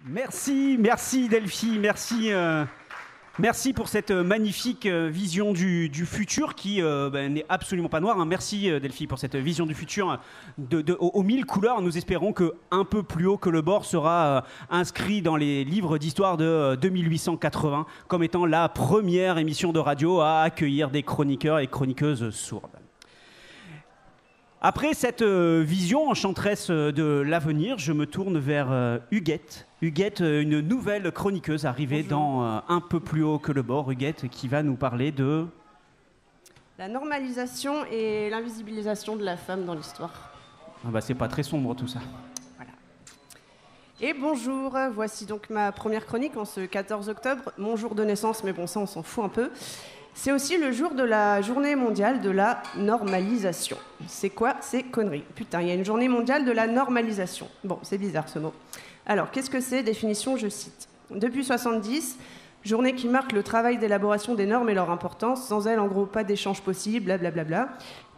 Merci Delphi, merci pour cette magnifique vision du futur qui n'est absolument pas noire. Merci Delphi pour cette vision du futur aux mille couleurs. Nous espérons qu'un peu plus haut que le bord sera inscrit dans les livres d'histoire de 2880 comme étant la première émission de radio à accueillir des chroniqueurs et chroniqueuses sourdes. Après cette vision enchanteresse de l'avenir, je me tourne vers Huguette. Huguette, une nouvelle chroniqueuse arrivée dans un peu plus haut que le bord. Huguette qui va nous parler de... La normalisation et l'invisibilisation de la femme dans l'histoire. Ah bah c'est pas très sombre tout ça. Voilà. Et bonjour, voici donc ma première chronique en ce 14 octobre, mon jour de naissance, mais bon ça on s'en fout un peu. C'est aussi le jour de la journée mondiale de la normalisation. C'est quoi ces conneries? Putain, il y a une journée mondiale de la normalisation. Bon, c'est bizarre ce mot. Alors, qu'est-ce que c'est? Définition, je cite. Depuis 70, journée qui marque le travail d'élaboration des normes et leur importance. Sans elle, en gros, pas d'échange possible, blablabla.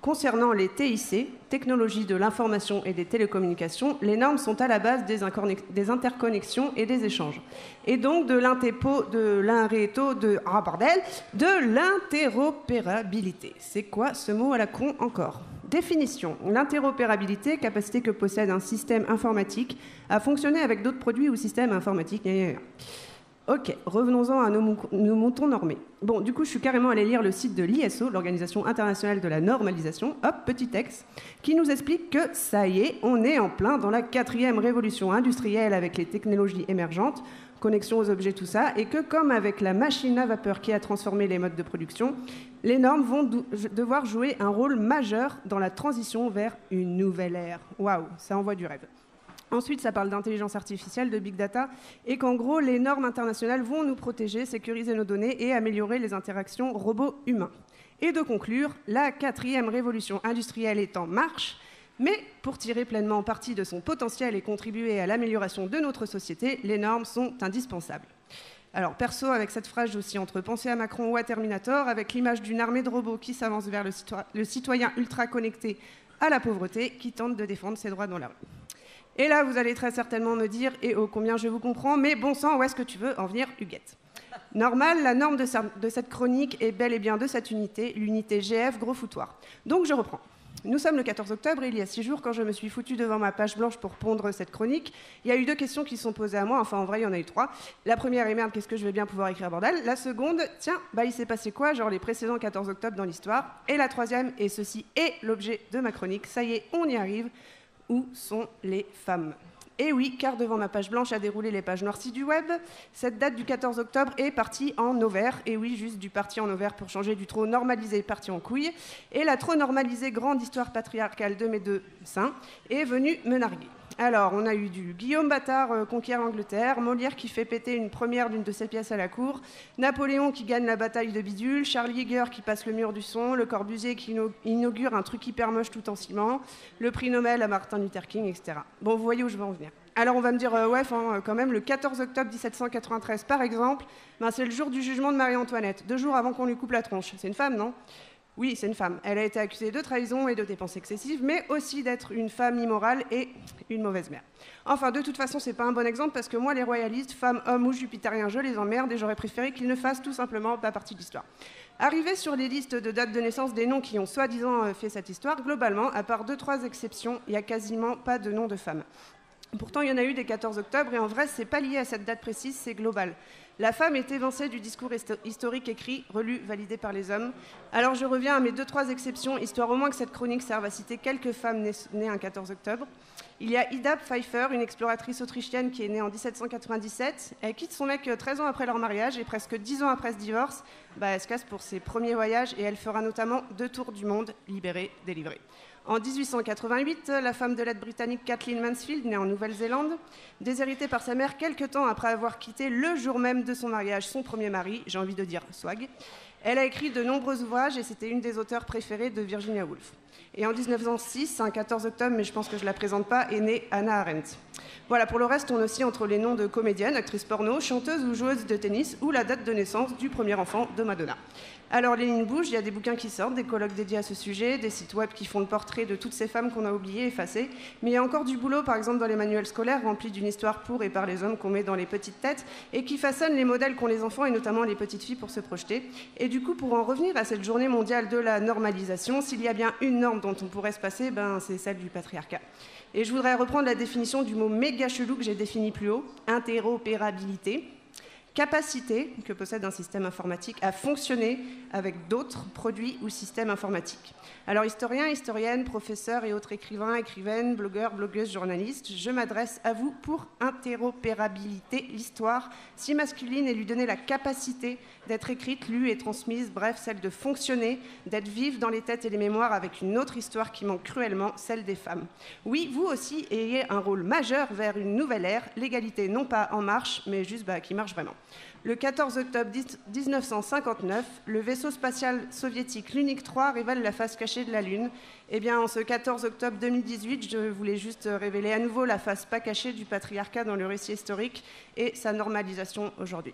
Concernant les TIC, technologies de l'information et des télécommunications, les normes sont à la base des interconnexions et des échanges. Et donc de l'interopérabilité. C'est quoi ce mot à la con encore? Définition. L'interopérabilité, capacité que possède un système informatique à fonctionner avec d'autres produits ou systèmes informatiques. Ok, revenons-en à nos moutons normés. Bon, du coup, je suis carrément allée lire le site de l'ISO, l'Organisation internationale de la normalisation, hop, petit texte, qui nous explique que, ça y est, on est en plein dans la 4e révolution industrielle avec les technologies émergentes, connexion aux objets, tout ça, et que, comme avec la machine à vapeur qui a transformé les modes de production, les normes vont devoir jouer un rôle majeur dans la transition vers une nouvelle ère. Waouh, ça envoie du rêve. Ensuite, ça parle d'intelligence artificielle, de big data, et qu'en gros, les normes internationales vont nous protéger, sécuriser nos données et améliorer les interactions robots-humains. Et de conclure, la 4e révolution industrielle est en marche, mais pour tirer pleinement parti de son potentiel et contribuer à l'amélioration de notre société, les normes sont indispensables. Alors perso, avec cette phrase, j'ai aussi entre penser à Macron ou à Terminator, avec l'image d'une armée de robots qui s'avance vers le citoyen ultra connecté à la pauvreté, qui tente de défendre ses droits dans la rue. Et là, vous allez très certainement me dire « Eh oh, combien je vous comprends, mais bon sang, où est-ce que tu veux en venir, Huguette ?» Normal, la norme de cette chronique est bel et bien de cette unité, l'unité GF Gros Foutoir. Donc je reprends. Nous sommes le 14 octobre et il y a 6 jours, quand je me suis foutue devant ma page blanche pour pondre cette chronique, il y a eu 2 questions qui sont posées à moi, enfin en vrai il y en a eu 3. La première est merde, qu'est-ce que je vais bien pouvoir écrire bordel? La seconde, tiens, bah il s'est passé quoi, genre les précédents 14 octobre dans l'histoire? Et la troisième, et ceci est l'objet de ma chronique, ça y est, on y arrive. Où sont les femmes? Et oui, car devant ma page blanche a déroulé les pages noircies du web, cette date du 14 octobre est partie en ovaire. Et oui, juste du parti en ovaire pour changer du trop normalisé parti en couille. Et la trop normalisée grande histoire patriarcale de mes 2 seins est venue me narguer. Alors, on a eu du Guillaume Bâtard conquiert l'Angleterre, Molière qui fait péter une première d'une de ses pièces à la cour, Napoléon qui gagne la bataille de Bidule, Charlie Yeager qui passe le mur du son, Le Corbusier qui inaugure un truc hyper moche tout en ciment, le prix Nobel à Martin Luther King, etc. Bon, vous voyez où je veux en venir. Alors on va me dire, ouais, quand même, le 14 octobre 1793, par exemple, ben, c'est le jour du jugement de Marie-Antoinette, 2 jours avant qu'on lui coupe la tronche. C'est une femme, non ? Oui, c'est une femme. Elle a été accusée de trahison et de dépenses excessives, mais aussi d'être une femme immorale et une mauvaise mère. Enfin, de toute façon, c'est pas un bon exemple parce que moi, les royalistes, femmes, hommes ou jupitériens, je les emmerde et j'aurais préféré qu'ils ne fassent tout simplement pas partie de l'histoire. Arrivé sur les listes de dates de naissance des noms qui ont soi-disant fait cette histoire, globalement, à part 2-3 exceptions, il n'y a quasiment pas de nom de femmes. Pourtant, il y en a eu des 14 octobre et en vrai, c'est pas lié à cette date précise, c'est global. La femme est évincée du discours historique écrit, relu, validé par les hommes. Alors je reviens à mes 2-3 exceptions, histoire au moins que cette chronique serve à citer quelques femmes nées un 14 octobre. Il y a Ida Pfeiffer, une exploratrice autrichienne qui est née en 1797. Elle quitte son mec 13 ans après leur mariage et presque 10 ans après ce divorce, elle se casse pour ses premiers voyages et elle fera notamment 2 tours du monde, libérée, délivrée. En 1888, la femme de lettres britannique Kathleen Mansfield, née en Nouvelle-Zélande, déshéritée par sa mère quelques temps après avoir quitté le jour même de son mariage son premier mari, j'ai envie de dire swag. Elle a écrit de nombreux ouvrages et c'était une des auteurs préférées de Virginia Woolf. Et en 1906, un 14 octobre, mais je pense que je ne la présente pas, est née Hannah Arendt. Voilà, pour le reste, on oscille entre les noms de comédienne, actrice porno, chanteuse ou joueuse de tennis, ou la date de naissance du premier enfant de Madonna. Alors les lignes bougent, il y a des bouquins qui sortent, des colloques dédiés à ce sujet, des sites web qui font le portrait de toutes ces femmes qu'on a oubliées, effacées. Mais il y a encore du boulot, par exemple dans les manuels scolaires remplis d'une histoire pour et par les hommes qu'on met dans les petites têtes et qui façonnent les modèles qu'ont les enfants et notamment les petites filles pour se projeter. Et du coup, pour en revenir à cette journée mondiale de la normalisation, s'il y a bien une norme dont on pourrait se passer, c'est celle du patriarcat. Et je voudrais reprendre la définition du mot méga chelou que j'ai défini plus haut, interopérabilité. Capacité que possède un système informatique à fonctionner avec d'autres produits ou systèmes informatiques. Alors historiens, historiennes, professeurs et autres écrivains, écrivaines, blogueurs, blogueuses, journalistes, je m'adresse à vous pour interopérabilité, l'histoire, si masculine et lui donner la capacité d'être écrite, lue et transmise, bref, celle de fonctionner, d'être vive dans les têtes et les mémoires avec une autre histoire qui manque cruellement, celle des femmes. Oui, vous aussi ayez un rôle majeur vers une nouvelle ère, l'égalité non pas en marche, mais juste qui marche vraiment. Le 14 octobre 1959, le vaisseau spatial soviétique Lunik 3 révèle la face cachée de la Lune. Eh bien, en ce 14 octobre 2018, je voulais juste révéler à nouveau la face pas cachée du patriarcat dans le récit historique et sa normalisation aujourd'hui.